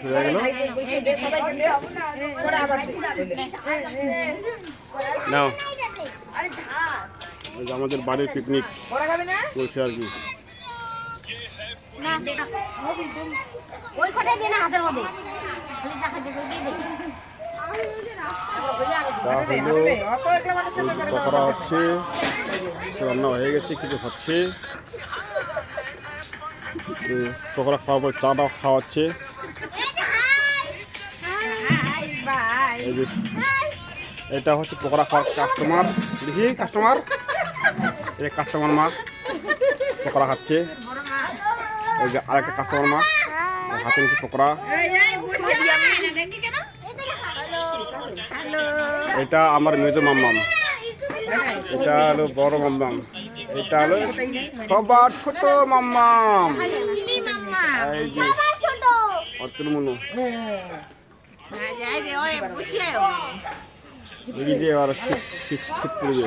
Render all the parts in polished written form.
হয়ে গেল। নাও এই যে আমাদের বাড়ির পিকনিক চলছে আর কি। পকোড়া হচ্ছে, রান্না হয়ে গেছে, কিছু হচ্ছে। পকোড়া খাওয়ার পর চাটাও খাওয়াচ্ছে। এটা হচ্ছে পকোড়া খাওয়ার কাস্টমার। দেখি কাস্টমার, এই কাস্টমার মা পকোড়া খাচ্ছে। এই যে আরেকটা কাস্টমার মা হাতে নিচ্ছে পকোড়া। এটা আমার মেজো মাম্মাম, এটা হলো বড় মাম্মাম, এটা হলো সবার ছোট মাম্মাম। এই যে অতলমুনু এই যে আর শীত পড়বে।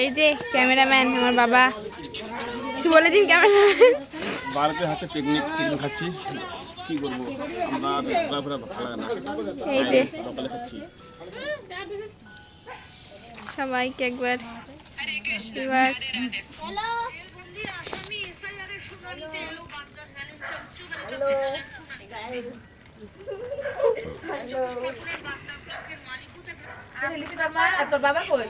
এই যে ক্যামেরাম্যান আমার বাবা, কিছু বলে দিন ক্যামেরাম্যান। বাড়িতে হাতে পিকনিক খাচ্ছি, কি করবো আমরা, ভালো লাগে না। এই যে সকালে খাচ্ছি। সবাইকে একবার তোর বাবা কই?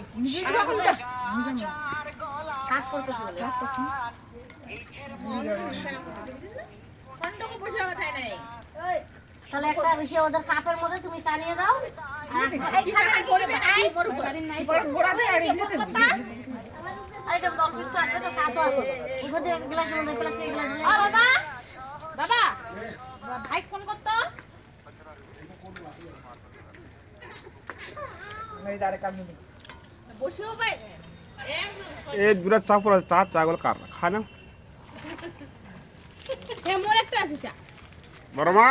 তাহলে একটা বিষয় ওদের কাপের মধ্যে তুমি চালিয়ে দাও। বাবা ভাই ফোন করতো। বসেও ভাই এই দুটা চা পড়া, চা গুলো কার খা না। মোর একটা আছে চা। বড় মা,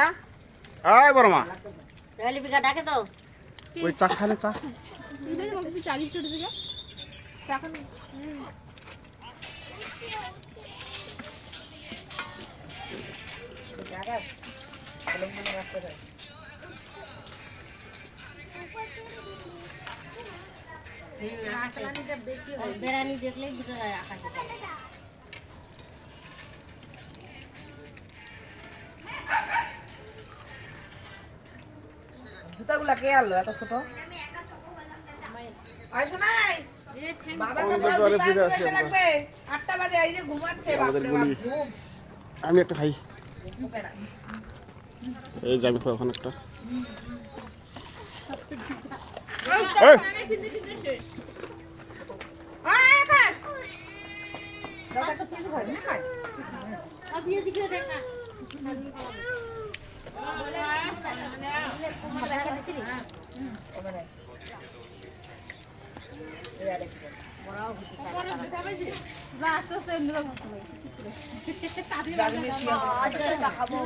এই বড় মা, লিপিকা ডাকে তো। ওই চা খা না, চা। বেড়ানি দেখলেই বুঝা যায় আকাশে। জুতাগুলা কে আনলো এত ছোট? আইসো নাই বাবা তো বলে ফিরে আসি আমরা। 8টা বাজে এই যে ঘুমাচ্ছে বাপরে বাপ ঘুম। আমি একটা খাই, এই যে আমি খাই ওখানে একটা। এই আয় আকাশ দাদা তো কিছু খাই না খাই। আপনি দিকে দেখ না। খাবো